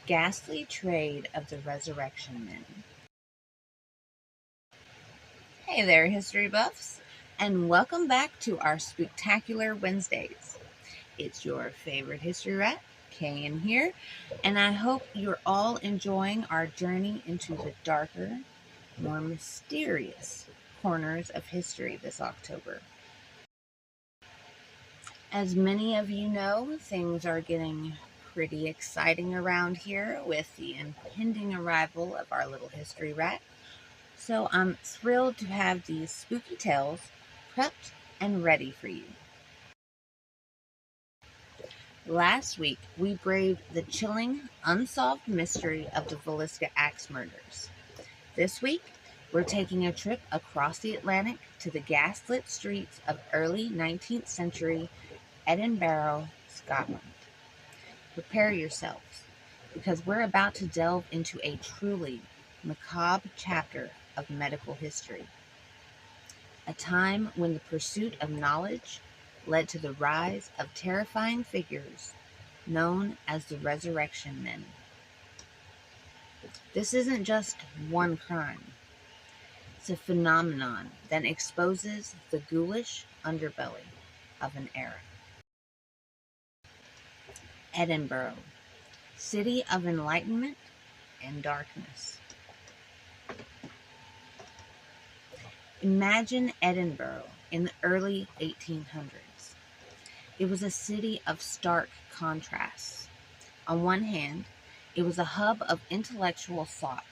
Ghastly Trade of the Resurrection Men. Hey there, history buffs, and welcome back to our Spooktacular Wednesdays. It's your favorite history rat, Kayan here, and I hope you're all enjoying our journey into the darker, more mysterious corners of history this October. As many of you know, things are getting pretty exciting around here with the impending arrival of our little history rat. So I'm thrilled to have these spooky tales prepped and ready for you. Last week, we braved the chilling, unsolved mystery of the Villisca Axe murders. This week, we're taking a trip across the Atlantic to the gaslit streets of early 19th century Edinburgh, Scotland. Prepare yourselves, because we're about to delve into a truly macabre chapter of medical history. A time when the pursuit of knowledge led to the rise of terrifying figures known as the Resurrection Men. This isn't just one crime. It's a phenomenon that exposes the ghoulish underbelly of an era. Edinburgh, city of enlightenment and darkness. Imagine Edinburgh in the early 1800s. It was a city of stark contrasts. On one hand, it was a hub of intellectual thought,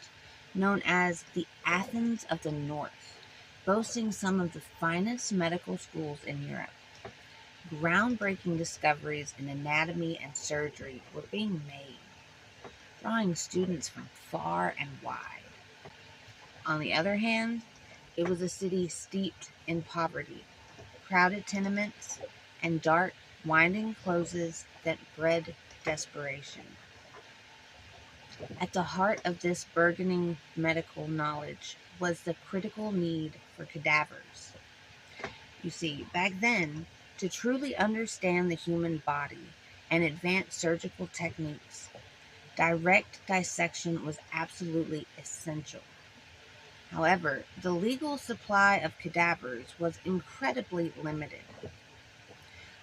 known as the Athens of the North, boasting some of the finest medical schools in Europe. Groundbreaking discoveries in anatomy and surgery were being made, drawing students from far and wide. On the other hand, it was a city steeped in poverty, crowded tenements, and dark, winding closes that bred desperation. At the heart of this burgeoning medical knowledge was the critical need for cadavers. You see, back then, to truly understand the human body and advance surgical techniques, direct dissection was absolutely essential. However, the legal supply of cadavers was incredibly limited.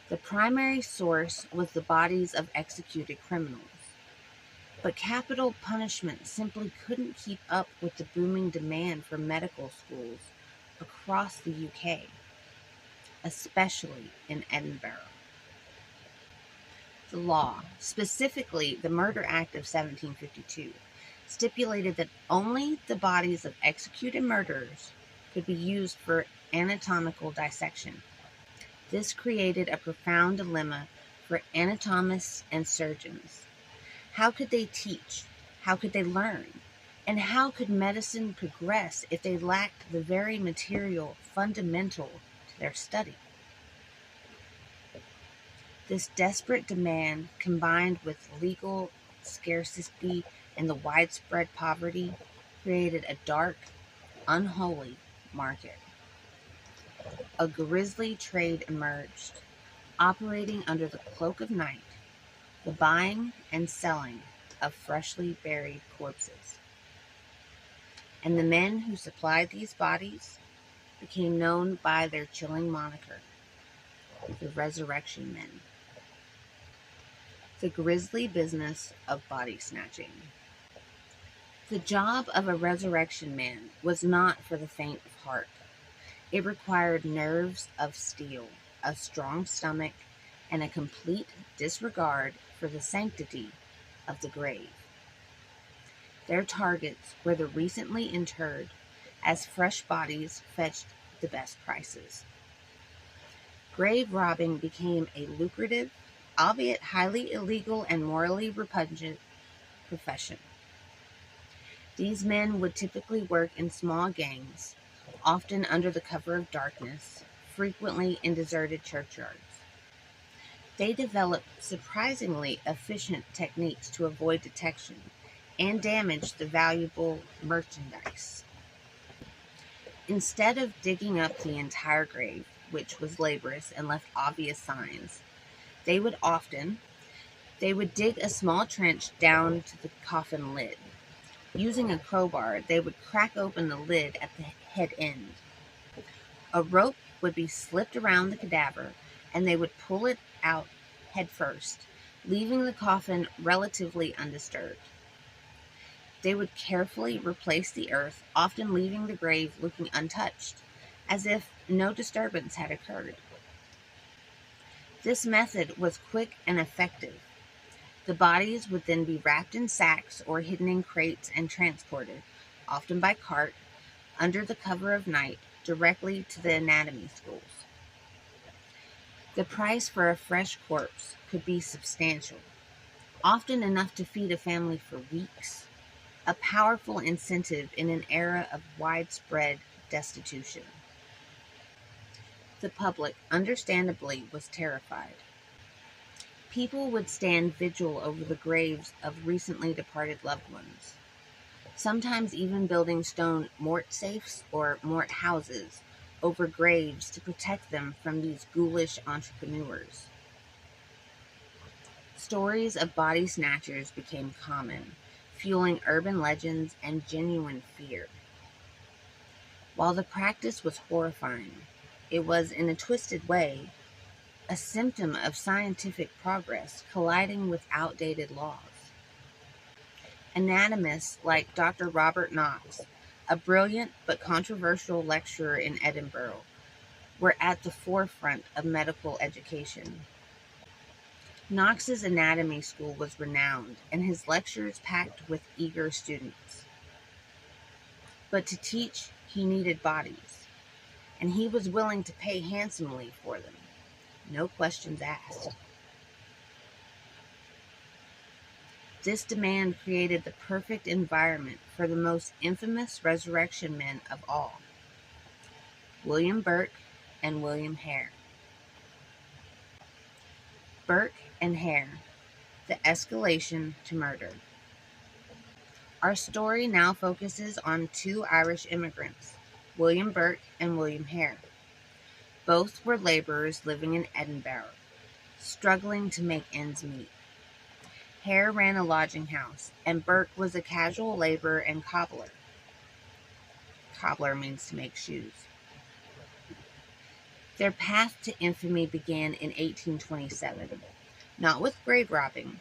The primary source was the bodies of executed criminals, but capital punishment simply couldn't keep up with the booming demand for medical schools across the UK, especially in Edinburgh. The law, specifically the Murder Act of 1752, stipulated that only the bodies of executed murderers could be used for anatomical dissection. This created a profound dilemma for anatomists and surgeons. How could they teach? How could they learn? And how could medicine progress if they lacked the very material fundamental to their study? This desperate demand, combined with legal scarcity and the widespread poverty, created a dark, unholy market. A grisly trade emerged, operating under the cloak of night, the buying and selling of freshly buried corpses. And the men who supplied these bodies became known by their chilling moniker, the Resurrection Men. The grisly business of body snatching. The job of a resurrection man was not for the faint of heart. It required nerves of steel, a strong stomach, and a complete disregard for the sanctity of the grave. Their targets were the recently interred, as fresh bodies fetched the best prices. Grave robbing became a lucrative, albeit highly illegal and morally repugnant, profession. These men would typically work in small gangs, often under the cover of darkness, frequently in deserted churchyards. They developed surprisingly efficient techniques to avoid detection and damage the valuable merchandise. Instead of digging up the entire grave, which was laborious and left obvious signs, they would often They would dig a small trench down to the coffin lid. Using a crowbar, they would crack open the lid at the head end. A rope would be slipped around the cadaver, and they would pull it out head first, leaving the coffin relatively undisturbed. They would carefully replace the earth, often leaving the grave looking untouched, as if no disturbance had occurred. This method was quick and effective. The bodies would then be wrapped in sacks or hidden in crates and transported, often by cart, under the cover of night, directly to the anatomy schools. The price for a fresh corpse could be substantial, often enough to feed a family for weeks, a powerful incentive in an era of widespread destitution. The public, understandably, was terrified. People would stand vigil over the graves of recently departed loved ones, sometimes even building stone mort safes or mort houses over graves to protect them from these ghoulish entrepreneurs. Stories of body snatchers became common, fueling urban legends and genuine fear. While the practice was horrifying, it was, in a twisted way, a symptom of scientific progress colliding with outdated laws. Anatomists like Dr. Robert Knox, a brilliant but controversial lecturer in Edinburgh, were at the forefront of medical education. Knox's anatomy school was renowned, and his lectures packed with eager students. But to teach, he needed bodies, and he was willing to pay handsomely for them. No questions asked. This demand created the perfect environment for the most infamous resurrection men of all, William Burke and William Hare. Burke and Hare, the escalation to murder. Our story now focuses on two Irish immigrants, William Burke and William Hare. Both were laborers living in Edinburgh, struggling to make ends meet. Hare ran a lodging house, and Burke was a casual laborer and cobbler. Cobbler means to make shoes. Their path to infamy began in 1827, not with grave robbing,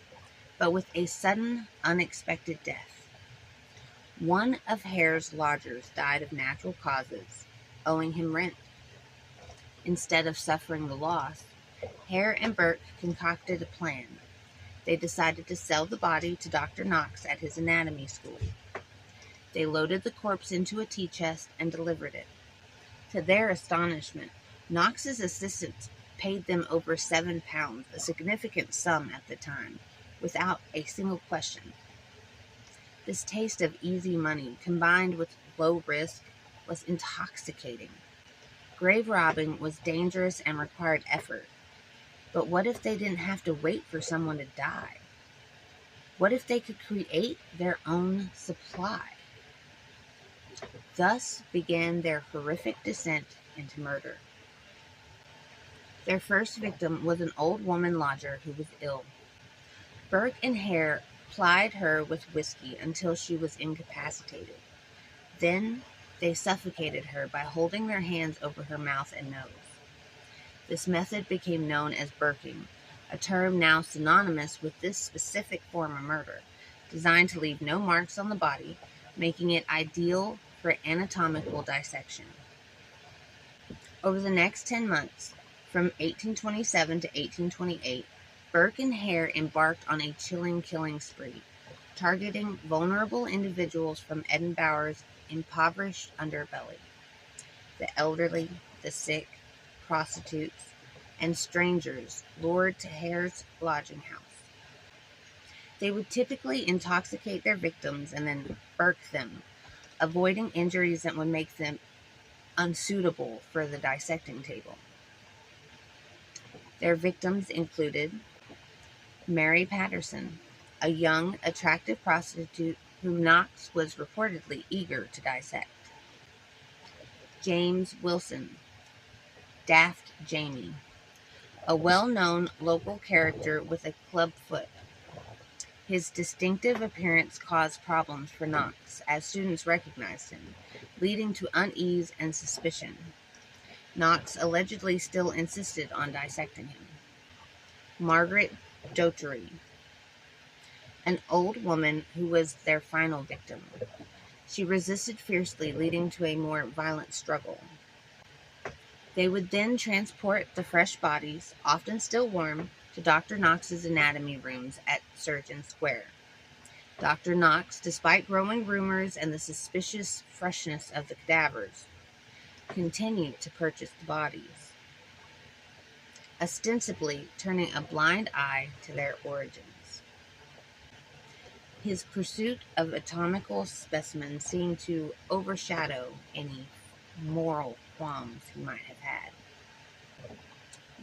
but with a sudden, unexpected death. One of Hare's lodgers died of natural causes, owing him rent. Instead of suffering the loss, Hare and Burke concocted a plan. They decided to sell the body to Dr. Knox at his anatomy school. They loaded the corpse into a tea chest and delivered it. To their astonishment, Knox's assistants paid them over £7, a significant sum at the time, without a single question. This taste of easy money, combined with low risk, was intoxicating. Grave robbing was dangerous and required effort. But what if they didn't have to wait for someone to die? What if they could create their own supply? Thus began their horrific descent into murder. Their first victim was an old woman lodger who was ill. Burke and Hare plied her with whiskey until she was incapacitated. Then they suffocated her by holding their hands over her mouth and nose. This method became known as burking, a term now synonymous with this specific form of murder, designed to leave no marks on the body, making it ideal for anatomical dissection. Over the next 10 months, from 1827 to 1828, Burke and Hare embarked on a chilling killing spree, targeting vulnerable individuals from Edinburgh's impoverished underbelly. The elderly, the sick, prostitutes, and strangers lured to Hare's lodging house. They would typically intoxicate their victims and then burk them, avoiding injuries that would make them unsuitable for the dissecting table. Their victims included Mary Patterson, a young, attractive prostitute whom Knox was reportedly eager to dissect. James Wilson, Daft Jamie, a well-known local character with a club foot, His distinctive appearance caused problems for Knox, as students recognized him, leading to unease and suspicion. Knox allegedly still insisted on dissecting him. Margaret Dougherty, an old woman who was their final victim. She resisted fiercely, leading to a more violent struggle. They would then transport the fresh bodies, often still warm, to Dr. Knox's anatomy rooms at Surgeon Square. Dr. Knox, despite growing rumors and the suspicious freshness of the cadavers, continued to purchase the bodies, ostensibly turning a blind eye to their origins. His pursuit of anatomical specimens seemed to overshadow any moral qualms he might have had.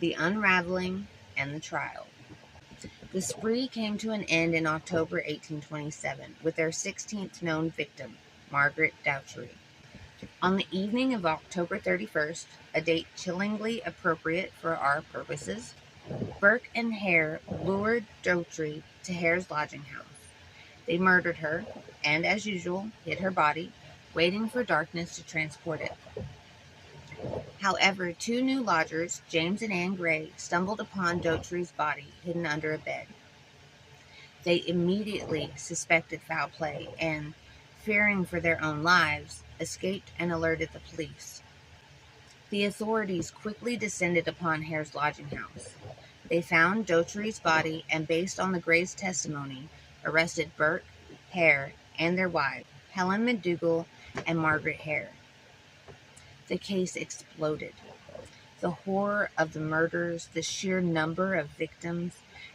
The unraveling and the trial. The spree came to an end in October 1827 with their 16th known victim, Margaret Dougherty. On the evening of October 31st, a date chillingly appropriate for our purposes, Burke and Hare lured Dougherty to Hare's lodging house. They murdered her, and as usual, hid her body, waiting for darkness to transport it. However, two new lodgers, James and Anne Gray, stumbled upon Dougherty's body hidden under a bed. They immediately suspected foul play and, fearing for their own lives, escaped and alerted the police. The authorities quickly descended upon Hare's lodging house. They found Dougherty's body and, based on the Gray's testimony, arrested Burke, Hare, and their wives, Helen McDougall and Margaret Hare. The case exploded. The horror of the murders, the sheer number of victims,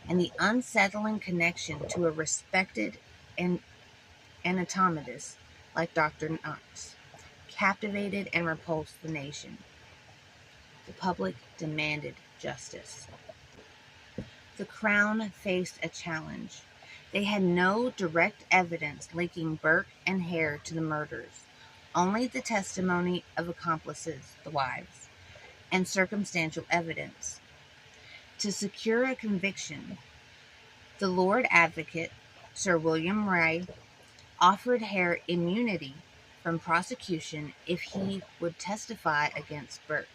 and the unsettling connection to a respected anatomist like Dr. Knox captivated and repulsed the nation. The public demanded justice. The Crown faced a challenge. They had no direct evidence linking Burke and Hare to the murders, only the testimony of accomplices, the wives, and circumstantial evidence. To secure a conviction, the Lord Advocate, Sir William Ray, offered Hare immunity from prosecution if he would testify against Burke.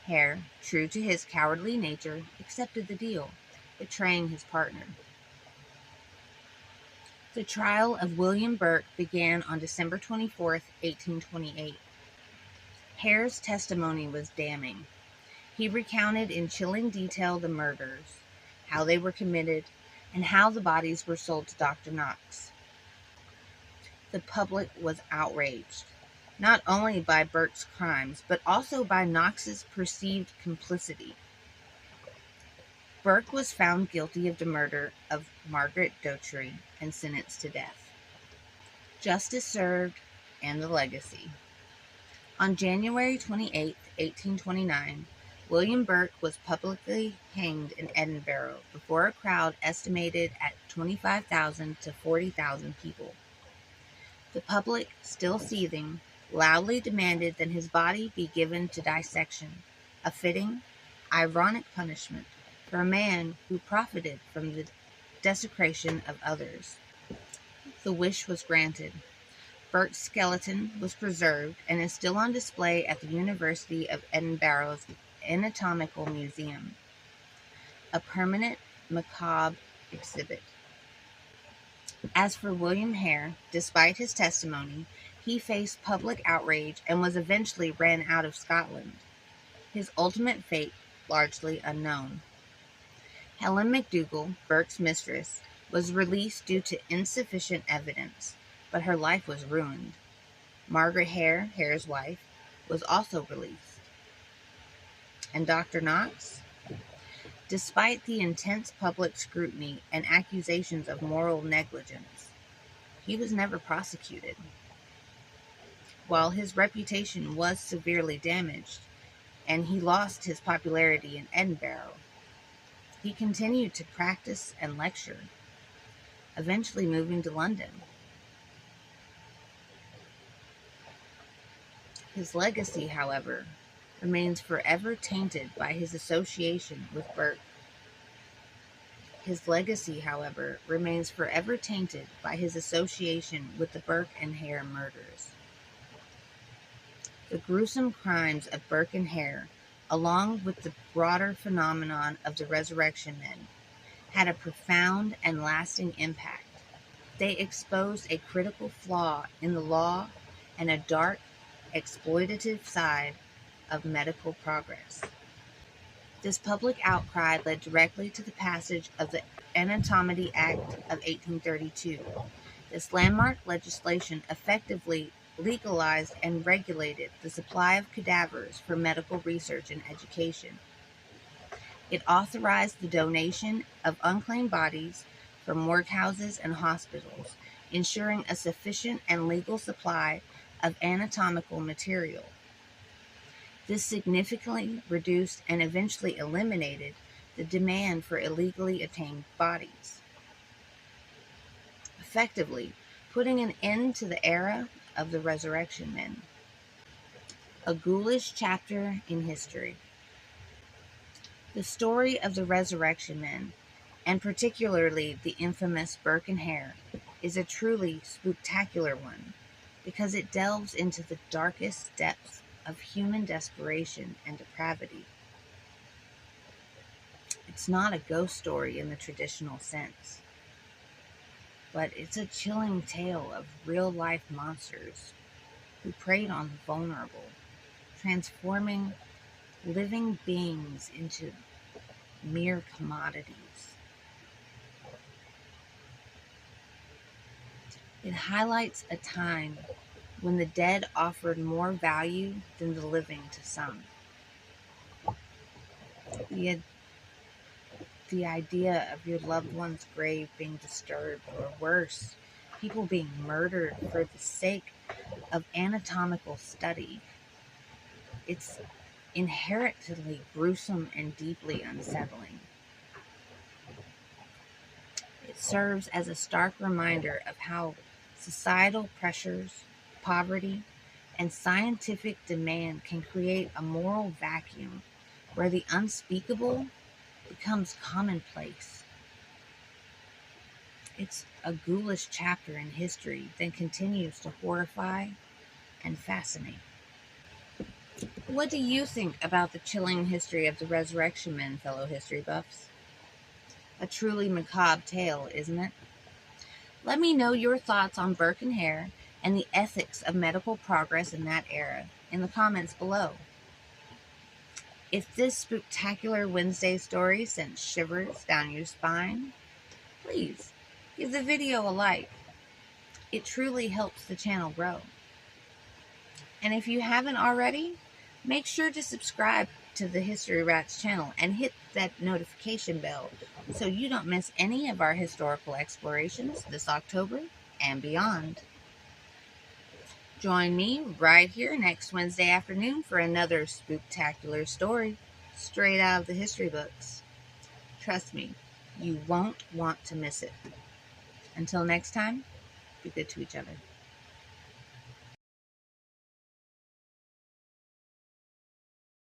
Hare, true to his cowardly nature, accepted the deal, betraying his partner. The trial of William Burke began on December 24, 1828. Hare's testimony was damning. He recounted in chilling detail the murders, how they were committed, and how the bodies were sold to Dr. Knox. The public was outraged, not only by Burke's crimes, but also by Knox's perceived complicity. Burke was found guilty of the murder of Margaret Dougherty and sentenced to death. Justice served, and the legacy. On January 28, 1829, William Burke was publicly hanged in Edinburgh before a crowd estimated at 25,000 to 40,000 people. The public, still seething, loudly demanded that his body be given to dissection, a fitting, ironic punishment for a man who profited from the desecration of others. The wish was granted. Burke's skeleton was preserved and is still on display at the University of Edinburgh's Anatomical Museum, a permanent macabre exhibit. As for William Hare, despite his testimony, he faced public outrage and was eventually ran out of Scotland. His ultimate fate largely unknown. Helen McDougall, Burke's mistress, was released due to insufficient evidence, but her life was ruined. Margaret Hare, Hare's wife, was also released. And Dr. Knox? Despite the intense public scrutiny and accusations of moral negligence, he was never prosecuted. While his reputation was severely damaged, and he lost his popularity in Edinburgh, he continued to practice and lecture, eventually moving to London. His legacy, however, remains forever tainted by his association with Burke. His legacy, however, remains forever tainted by his association with the Burke and Hare murders. The gruesome crimes of Burke and Hare, along with the broader phenomenon of the resurrection men, had a profound and lasting impact. They exposed a critical flaw in the law and a dark, exploitative side of medical progress. This public outcry led directly to the passage of the Anatomity Act of 1832. This landmark legislation effectively legalized and regulated the supply of cadavers for medical research and education. It authorized the donation of unclaimed bodies from workhouses and hospitals, ensuring a sufficient and legal supply of anatomical material. This significantly reduced and eventually eliminated the demand for illegally obtained bodies, effectively putting an end to the era of the resurrection men. A ghoulish chapter in history. The story of the resurrection men, and particularly the infamous Burke and Hare, is a truly spectacular one because it delves into the darkest depths of human desperation and depravity. It's not a ghost story in the traditional sense, but it's a chilling tale of real-life monsters who preyed on the vulnerable, transforming living beings into mere commodities. It highlights a time when the dead offered more value than the living to some. The idea of your loved one's grave being disturbed, or worse, people being murdered for the sake of anatomical study. It's inherently gruesome and deeply unsettling. It serves as a stark reminder of how societal pressures, poverty, and scientific demand can create a moral vacuum where the unspeakable becomes commonplace. It's a ghoulish chapter in history that continues to horrify and fascinate. What do you think about the chilling history of the resurrection men, fellow history buffs? A truly macabre tale, isn't it? Let me know your thoughts on Burke and Hare and the ethics of medical progress in that era in the comments below. If this spectacular Wednesday story sent shivers down your spine, please give the video a like. It truly helps the channel grow. And if you haven't already, make sure to subscribe to the History Rats channel and hit that notification bell so you don't miss any of our historical explorations this October and beyond. Join me right here next Wednesday afternoon for another spooktacular story straight out of the history books. Trust me, you won't want to miss it. Until next time, be good to each other.